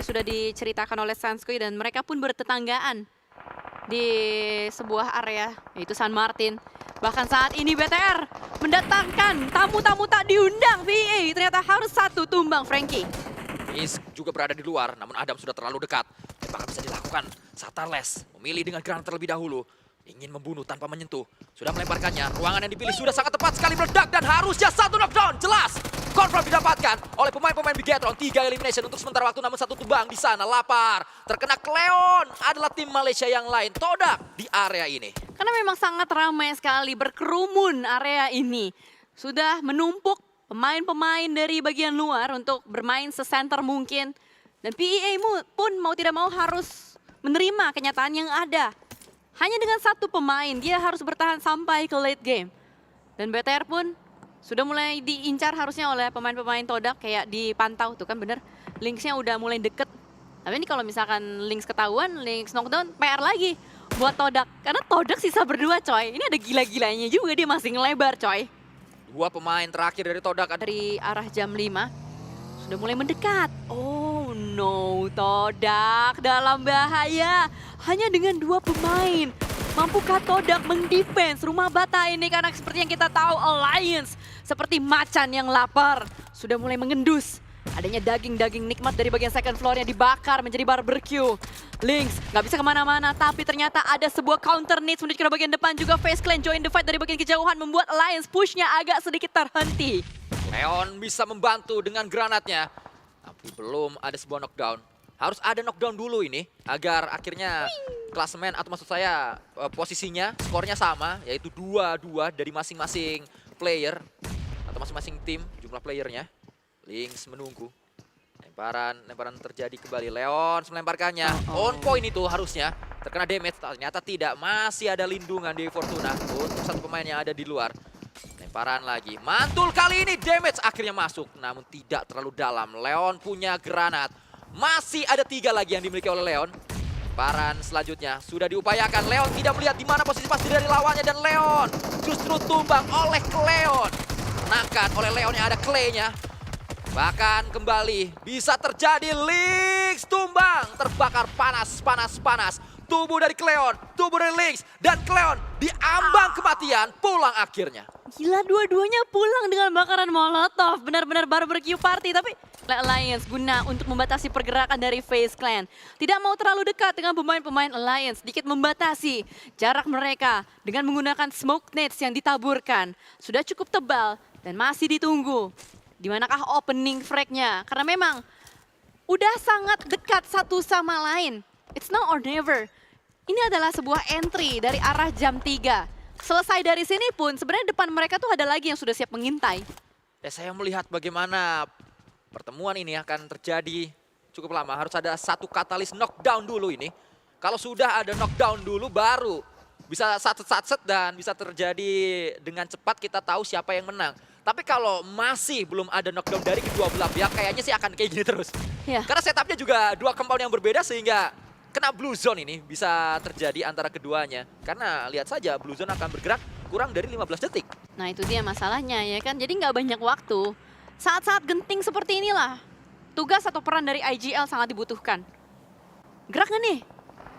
Sudah diceritakan oleh Sanskui dan mereka pun bertetanggaan di sebuah area yaitu San Martin. Bahkan saat ini BTR mendatangkan tamu-tamu tak diundang VA, ternyata harus satu tumbang Frankie. Is juga berada di luar, namun Adam sudah terlalu dekat. Tembakan bisa dilakukan saat Tarles memilih dengan granat terlebih dahulu. Ingin membunuh tanpa menyentuh. Sudah melemparkannya, ruangan yang dipilih sudah sangat tepat sekali meledak dan harusnya satu knockdown. Jelas, confirm didapatkan oleh pemain-pemain Bigetron. 3 elimination untuk sementara waktu, namun satu tumbang di sana. Lapar, terkena Cleon adalah tim Malaysia yang lain. Todak di area ini. Karena memang sangat ramai sekali, berkerumun area ini. Sudah menumpuk pemain-pemain dari bagian luar untuk bermain sesenter mungkin. Dan PEA pun mau tidak mau harus menerima kenyataan yang ada. Hanya dengan satu pemain, dia harus bertahan sampai ke late game. Dan BTR pun sudah mulai diincar harusnya oleh pemain-pemain Todak, kayak dipantau tuh kan bener. Lynxnya udah mulai deket. Tapi ini kalau misalkan Lynx ketahuan, Lynx knockdown, PR lagi buat Todak. Karena Todak sisa berdua coy. Ini ada gila-gilanya juga, dia masih ngelebar coy. Dua pemain terakhir dari Todak Dari arah jam 5 sudah mulai mendekat. Oh no, Todak dalam bahaya. Hanya dengan 2 pemain. Mampukah Todak mendefense rumah bata ini? Karena seperti yang kita tahu, Alliance seperti macan yang lapar. Sudah mulai mengendus. Adanya daging-daging nikmat dari bagian second floor-nya dibakar menjadi barbecue. Lynx nggak bisa kemana-mana, tapi ternyata ada sebuah counter needs menuju ke bagian depan. Juga FaZe Clan join the fight dari bagian kejauhan, membuat Alliance push-nya agak sedikit terhenti. Leon bisa membantu dengan granatnya. Tapi belum ada sebuah knockdown. Harus ada knockdown dulu ini agar akhirnya klasemen atau maksud saya posisinya, skornya sama, yaitu 2-2 dari masing-masing player atau masing-masing tim jumlah playernya. Lynx menunggu. Lemparan terjadi kembali. Leon melemparkannya. On point itu harusnya. Terkena damage, ternyata tidak. Masih ada lindungan di Fortuna untuk satu pemain yang ada di luar. Lemparan lagi. Mantul kali ini damage akhirnya masuk. Namun tidak terlalu dalam. Leon punya granat. Masih ada 3 lagi yang dimiliki oleh Leon. Lemparan selanjutnya sudah diupayakan. Leon tidak melihat di mana posisi pasti dari lawannya. Dan Leon justru tumbang oleh Cleon. Kenakan oleh Leon yang ada Clay-nya. Bahkan kembali bisa terjadi. Lynx tumbang. Terbakar panas. Tubuh dari Cleon, tubuh dari Lynx. Dan Cleon diambang kematian. Pulang akhirnya. Gila, dua-duanya pulang dengan bakaran molotov. Benar-benar barbecue party. Tapi Alliance guna untuk membatasi pergerakan dari FaZe Clan. Tidak mau terlalu dekat dengan pemain-pemain Alliance. Sedikit membatasi jarak mereka dengan menggunakan smoke nades yang ditaburkan. Sudah cukup tebal dan masih ditunggu. Dimanakah opening frag-nya? Karena memang udah sangat dekat satu sama lain. It's now or never. Ini adalah sebuah entry dari arah jam 3. Selesai dari sini pun sebenarnya depan mereka tuh ada lagi yang sudah siap mengintai. Ya, saya melihat bagaimana pertemuan ini akan terjadi cukup lama. Harus ada satu katalis knockdown dulu ini. Kalau sudah ada knockdown dulu baru bisa satset dan bisa terjadi dengan cepat kita tahu siapa yang menang. Tapi kalau masih belum ada knockdown dari kedua belah pihak, kayaknya sih akan kayak gini terus. Ya. Karena setupnya juga 2 compound yang berbeda sehingga kena blue zone ini bisa terjadi antara keduanya. Karena lihat saja blue zone akan bergerak kurang dari 15 detik. Nah itu dia masalahnya ya kan, jadi nggak banyak waktu. Saat-saat genting seperti inilah, tugas atau peran dari IGL sangat dibutuhkan. Gerak nggak nih?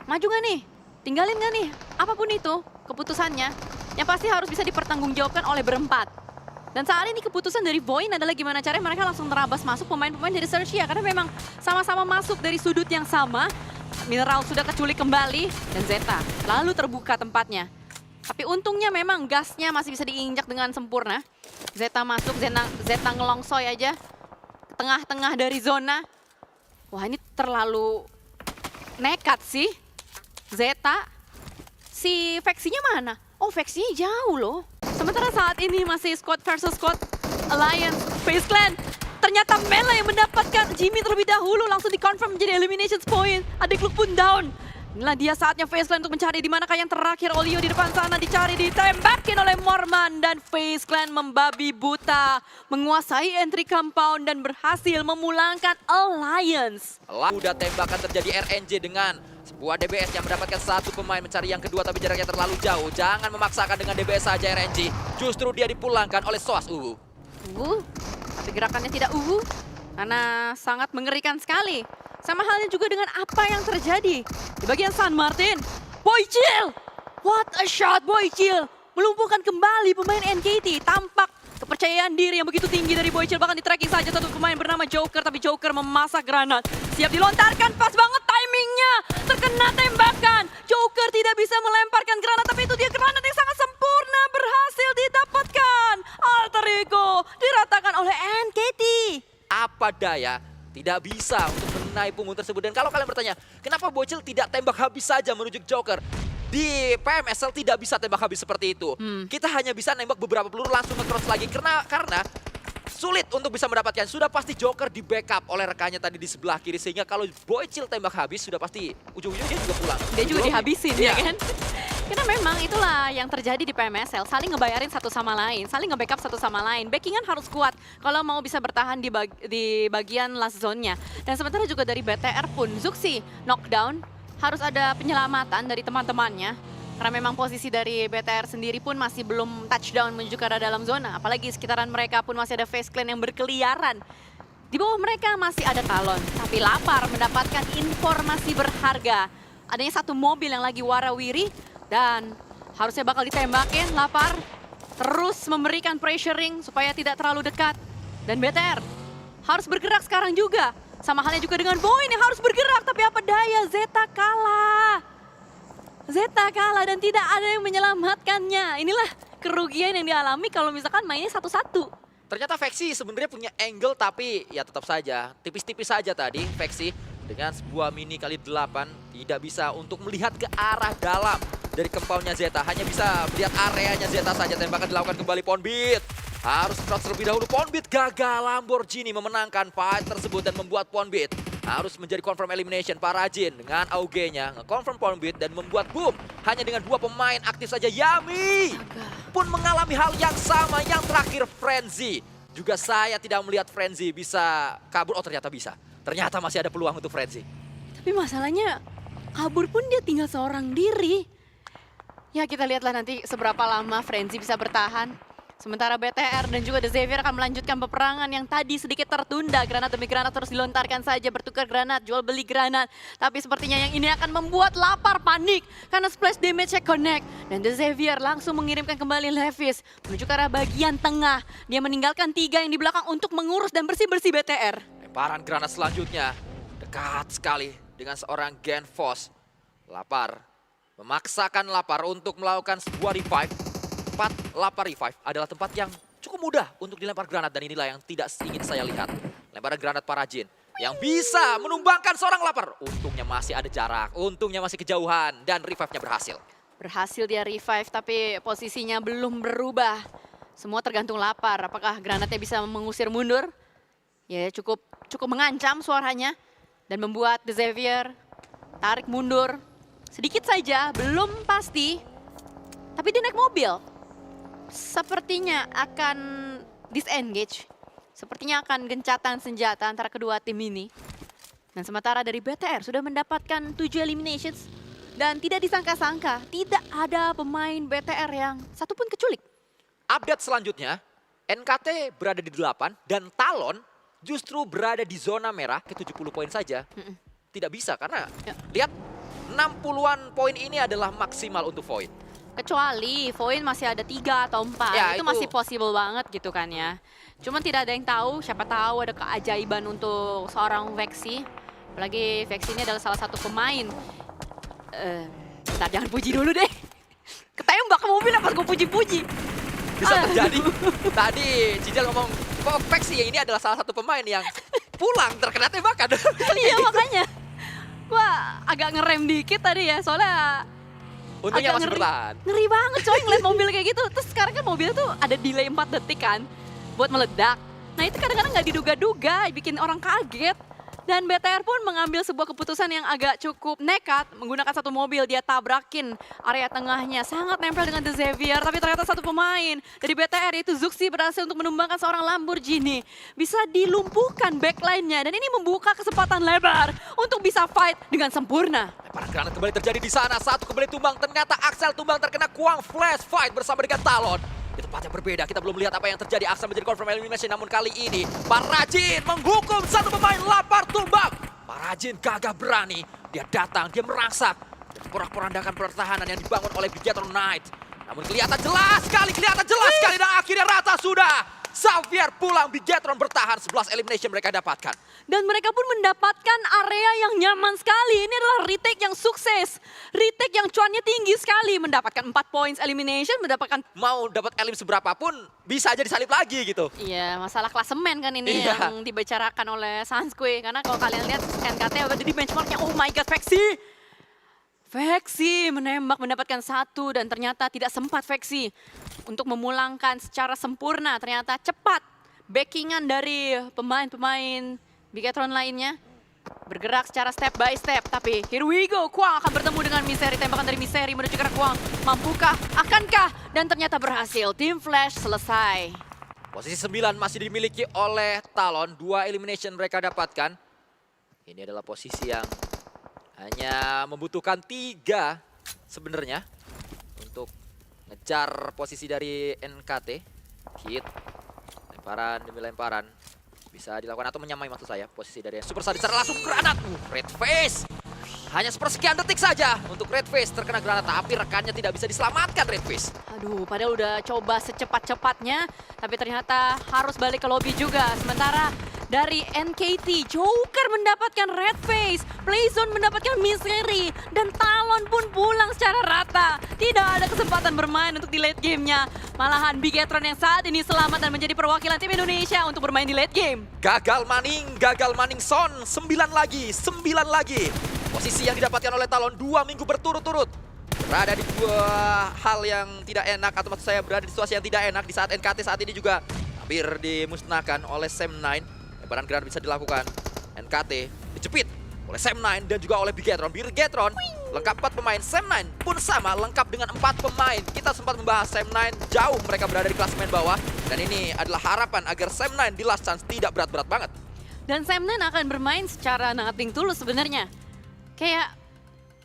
Maju nggak nih? Tinggalin nggak nih? Apapun itu keputusannya, yang pasti harus bisa dipertanggungjawabkan oleh berempat. Dan saat ini keputusan dari Voin adalah gimana caranya mereka langsung terabas masuk pemain-pemain dari Sersia. Karena memang sama-sama masuk dari sudut yang sama. Mineral sudah keculik kembali dan Zeta lalu terbuka tempatnya. Tapi untungnya memang gasnya masih bisa diinjak dengan sempurna. Zeta masuk, Zeta ngelongsoy aja ke tengah-tengah dari zona. Wah ini terlalu nekat sih. Zeta, si Vexinya mana? Oh Vexinya jauh loh. Sementara saat ini masih squad versus squad Alliance FaZe Clan. Ternyata Mela yang mendapatkan Jimmy terlebih dahulu, langsung dikonfirm menjadi elimination point. Adik Luke pun down. Inilah dia saatnya FaZe Clan untuk mencari di manakah yang terakhir. Olio di depan sana dicari, ditembakin oleh Morman. Dan FaZe Clan membabi buta, menguasai entry compound dan berhasil memulangkan Alliance. Udah tembakan terjadi RNJ dengan sebuah DBS yang mendapatkan satu pemain, mencari yang kedua tapi jaraknya terlalu jauh. Jangan memaksakan dengan DBS saja RNG. Justru dia dipulangkan oleh Soas Uwu. Tapi gerakannya tidak karena sangat mengerikan sekali. Sama halnya juga dengan apa yang terjadi di bagian San Martin. Boychill! What a shot Boychill! Melumpuhkan kembali pemain NKT. Tampak kepercayaan diri yang begitu tinggi dari Boychill. Bahkan di tracking saja satu pemain bernama Joker. Tapi Joker memasak granat. Siap dilontarkan, pas banget timingnya. Terkena tembakan. Joker tidak bisa melemparkan granat. Tapi itu dia granat yang sangat sempurna. Berhasil didapatkan. Alter Ego diratakan oleh NKT. Apa daya, tidak bisa untuk mengenai punggung tersebut. Dan kalau kalian bertanya, kenapa Boychill tidak tembak habis saja menuju ke Joker? Di PMSL tidak bisa tembak habis seperti itu. Kita hanya bisa nembak beberapa peluru langsung nge-cross lagi. Karena sulit untuk bisa mendapatkan. Sudah pasti Joker di backup oleh rekannya tadi di sebelah kiri. Sehingga kalau Boychill tembak habis, sudah pasti ujung-ujungnya dia juga pulang. Dia juga dihabisin Iya. ya kan? Karena memang itulah yang terjadi di PMSL, saling ngebayarin satu sama lain, saling nge-backup satu sama lain. Backingan harus kuat kalau mau bisa bertahan di bagian last zone-nya. Dan sementara juga dari BTR pun, Zuxi knockdown, harus ada penyelamatan dari teman-temannya. Karena memang posisi dari BTR sendiri pun masih belum touchdown menuju ke arah dalam zona. Apalagi sekitaran mereka pun masih ada Face Clan yang berkeliaran. Di bawah mereka masih ada Talon, tapi Lapar mendapatkan informasi berharga. Adanya satu mobil yang lagi warawiri dan harusnya bakal ditembakin. Lapar terus memberikan pressuring supaya tidak terlalu dekat. Dan BTR harus bergerak sekarang juga. Sama halnya juga dengan Boyin yang harus bergerak, tapi apa daya, Zeta kalah. Zeta kalah dan tidak ada yang menyelamatkannya. Inilah kerugian yang dialami kalau misalkan mainnya satu-satu. Ternyata Vexi sebenarnya punya angle, tapi ya tetap saja tipis-tipis saja tadi Vexi dengan sebuah mini kali 8 tidak bisa untuk melihat ke arah dalam dari kempaunya Zeta. Hanya bisa melihat areanya Zeta saja. Tembakan dilakukan kembali Ponbit. Harus cross terlebih dahulu. Ponbit gagal. Lamborghini memenangkan fight tersebut dan membuat Ponbit harus menjadi confirm elimination. Parajin dengan AUG-nya nge-confirm Ponbit dan membuat boom. Hanya dengan 2 pemain aktif saja. Yami pun mengalami hal yang sama. Yang terakhir Frenzy. Juga saya tidak melihat Frenzy bisa kabur. Oh ternyata bisa. Ternyata masih ada peluang untuk Frenzy. Tapi masalahnya kabur pun dia tinggal seorang diri. Ya kita lihatlah nanti seberapa lama Frenzy bisa bertahan. Sementara BTR dan juga The Xavier akan melanjutkan peperangan yang tadi sedikit tertunda. Granat demi granat terus dilontarkan saja, bertukar granat, jual beli granat. Tapi sepertinya yang ini akan membuat Lapar panik karena splash damage-nya connect. Dan The Xavier langsung mengirimkan kembali Levis menuju ke arah bagian tengah. Dia meninggalkan 3 yang di belakang untuk mengurus dan bersih-bersih BTR. Lemparan granat selanjutnya dekat sekali dengan seorang Genfos. Lapar memaksakan Lapar untuk melakukan sebuah revive. Tempat Lapar revive adalah tempat yang cukup mudah untuk dilempar granat dan inilah yang tidak ingin saya lihat. Lemparan granat Parajin yang bisa menumbangkan seorang Lapar. Untungnya masih ada jarak, untungnya masih kejauhan dan revive-nya berhasil. Berhasil dia revive tapi posisinya belum berubah. Semua tergantung Lapar. Apakah granatnya bisa mengusir mundur? Ya cukup mengancam suaranya dan membuat The Xavier tarik mundur sedikit saja, belum pasti. Tapi dia naik mobil. Sepertinya akan disengage. Sepertinya akan gencatan senjata antara kedua tim ini. Dan sementara dari BTR sudah mendapatkan 7 eliminations. Dan tidak disangka-sangka, tidak ada pemain BTR yang satupun keculik. Update selanjutnya, NKT berada di 8 dan Talon justru berada di zona merah ke 70 poin saja. Tidak bisa karena lihat 60-an poin ini adalah maksimal untuk Void. Kecuali Void masih ada 3 atau 4, Ya, itu masih possible banget gitu kan ya. Cuman tidak ada yang tahu, siapa tahu ada keajaiban untuk seorang Vexi. Apalagi Vexi ini adalah salah satu pemain. Bentar, jangan puji dulu deh. Ketembak ke mobil pas gue puji-puji. Bisa terjadi. Tadi Cijal ngomong, kok Vexi ini adalah salah satu pemain yang pulang terkena tembakan. Iya makanya. Gua agak ngerem dikit tadi ya, soalnya Untungnya agak masih bertahan. ngeri banget coy ngeliat mobil kayak gitu. Terus sekarang kan mobil tuh ada delay 4 detik kan buat meledak. Nah itu kadang-kadang nggak diduga-duga, bikin orang kaget. Dan BTR pun mengambil sebuah keputusan yang agak cukup nekat. Menggunakan satu mobil, dia tabrakin area tengahnya. Sangat nempel dengan The Xavier, tapi ternyata satu pemain dari BTR yaitu Zuxi berhasil untuk menumbangkan seorang Lamborghini. Bisa dilumpuhkan backline-nya dan ini membuka kesempatan lebar untuk bisa fight dengan sempurna. Lemparan granat kembali terjadi di sana. Satu kembali tumbang. Ternyata Axel tumbang terkena Kuang Flash fight bersama dengan Talon. Di tempat yang berbeda, kita belum melihat apa yang terjadi. Axel menjadi confirm elimination, namun kali ini Parajin menghukum satu pemain. Lapar tumbang Marajin gagah berani. Dia datang, dia merangsak. Dan porak-porandakan pertahanan yang dibangun oleh Bigetron Knight. Namun kelihatan jelas sekali dan akhirnya rata sudah. Xavier pulang, Bigetron bertahan, 11 elimination mereka dapatkan. Dan mereka pun mendapatkan area yang nyaman sekali. Ini adalah retake yang sukses. Retake yang cuannya tinggi sekali. Mendapatkan 4 points elimination, mendapatkan... Mau dapat elim seberapapun bisa aja disalip lagi gitu. Iya, masalah klasemen kan ini Iya. yang dibicarakan oleh Sanskui. Karena kalau kalian lihat NKT ada di benchmarknya, oh my god, Vexi. Vexi menembak mendapatkan 1 dan ternyata tidak sempat Vexi untuk memulangkan secara sempurna. Ternyata cepat backingan dari pemain-pemain Bigetron lainnya bergerak secara step by step. Tapi here we go, Kwang akan bertemu dengan Miseri. Tembakan dari Miseri menuju ke Kwang. Mampukah? Akankah? Dan ternyata berhasil. Team Flash selesai. Posisi 9 masih dimiliki oleh Talon. 2 elimination mereka dapatkan. Ini adalah posisi yang hanya membutuhkan 3 sebenarnya untuk ngejar posisi dari NKT. Hit, lemparan demi lemparan bisa dilakukan atau menyamai maksud saya posisi dari Super Sadi secara langsung granat. Red Face hanya sepersekian detik saja untuk Red Face terkena granat, tapi rekannya tidak bisa diselamatkan Red Face. Aduh, padahal udah coba secepat-cepatnya, tapi ternyata harus balik ke lobby juga. Sementara dari NKT, Joker mendapatkan Red Face, Playzone mendapatkan Misery, dan Talon pun pulang secara rata. Tidak ada kesempatan bermain untuk di late gamenya. Malahan Bigetron yang saat ini selamat dan menjadi perwakilan tim Indonesia untuk bermain di late game. Gagal Maning Son, 9 lagi. Posisi yang didapatkan oleh Talon 2 minggu berturut-turut. Berada di 2 hal yang tidak enak, atau maksud saya berada di situasi yang tidak enak di saat NKT saat ini juga hampir dimusnahkan oleh Sam9. Lemparan granat bisa dilakukan. NKT dijepit oleh Sam9 dan juga oleh Bigetron. Bigetron lengkap 4 pemain, Sam9 pun sama lengkap dengan 4 pemain. Kita sempat membahas Sam9 jauh mereka berada di klasemen bawah. Dan ini adalah harapan agar Sam9 di last chance tidak berat-berat banget. Dan Sam9 akan bermain secara nothing tulus sebenarnya. Kayak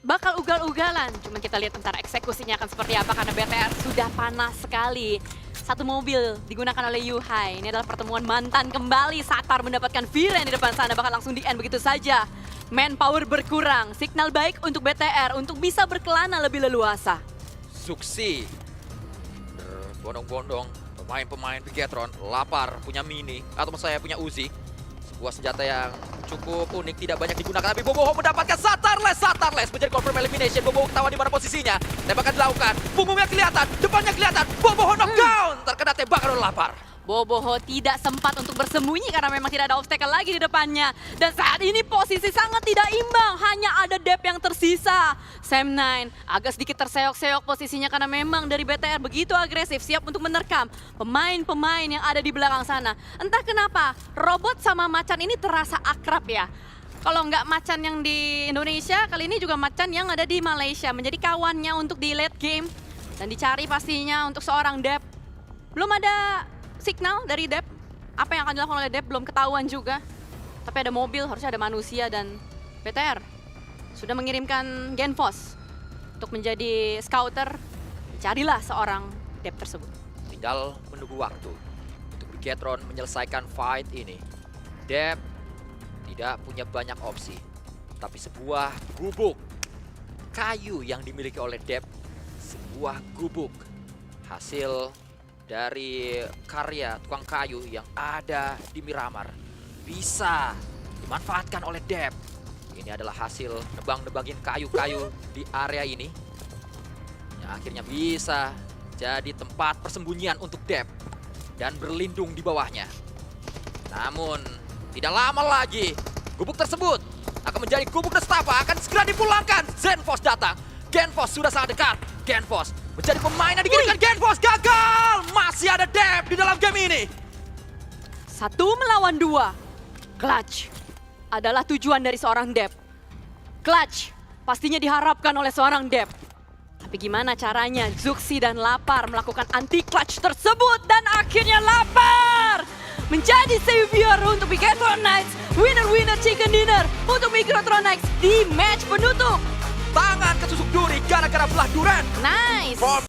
bakal ugal-ugalan. Cuma kita lihat ntar eksekusinya akan seperti apa karena BTR sudah panas sekali. 1 mobil digunakan oleh Yuhai. Ini adalah pertemuan mantan kembali. Satar mendapatkan Viren di depan sana, bahkan langsung di-end begitu saja. Manpower berkurang. Signal baik untuk BTR untuk bisa berkelana lebih leluasa. Suksi berbondong-bondong pemain-pemain Bigetron lapar punya mini atau maksud saya punya Uzi. Sebuah senjata yang cukup unik, tidak banyak digunakan, tapi Boboho mendapatkan Satarles menjadi confirm elimination. Boboho ketahuan di mana posisinya, tembakan dilakukan, punggungnya kelihatan, depannya kelihatan, Boboho knockdown, terkena tembakan oleh lapar. Boboho tidak sempat untuk bersembunyi karena memang tidak ada obstacle lagi di depannya. Dan saat ini posisi sangat tidak imbang, hanya ada Dep yang tersisa. Sam9 agak sedikit terseok-seok posisinya karena memang dari BTR begitu agresif, siap untuk menerkam pemain-pemain yang ada di belakang sana. Entah kenapa, robot sama macan ini terasa akrab ya. Kalau nggak macan yang di Indonesia, kali ini juga macan yang ada di Malaysia. Menjadi kawannya untuk di late game. Dan dicari pastinya untuk seorang Dep. Belum ada signal dari Dep. Apa yang akan dilakukan oleh Dep belum ketahuan juga. Tapi ada mobil, harusnya ada manusia, dan BTR sudah mengirimkan Genfos untuk menjadi scouter. Carilah seorang Dep tersebut. Tinggal menunggu waktu untuk Bigetron menyelesaikan fight ini. Dep tidak punya banyak opsi, tapi sebuah gubuk kayu yang dimiliki oleh Dep, sebuah gubuk hasil dari karya tukang kayu yang ada di Miramar bisa dimanfaatkan oleh Dep. Ini adalah hasil nebang-nebangin kayu-kayu di area ini yang akhirnya bisa jadi tempat persembunyian untuk Dep dan berlindung di bawahnya. Namun tidak lama lagi gubuk tersebut akan menjadi gubuk nestapa, akan segera dipulangkan. Genfos datang, Genfos sudah sangat dekat. Genfos menjadi pemain yang dikirimkan. Genfos gagal. Masih ada Dep di dalam game ini. 1 melawan 2. Clutch adalah tujuan dari seorang Dep. Clutch pastinya diharapkan oleh seorang Dep. Tapi gimana caranya Zuxi dan Lapar melakukan anti-clutch tersebut, dan akhirnya Lapar menjadi savior untuk Bigetron Knights. Winner chicken dinner untuk Bigetron Knights di match penutup. Tangan ketusuk duri gara-gara belah duren. Nice.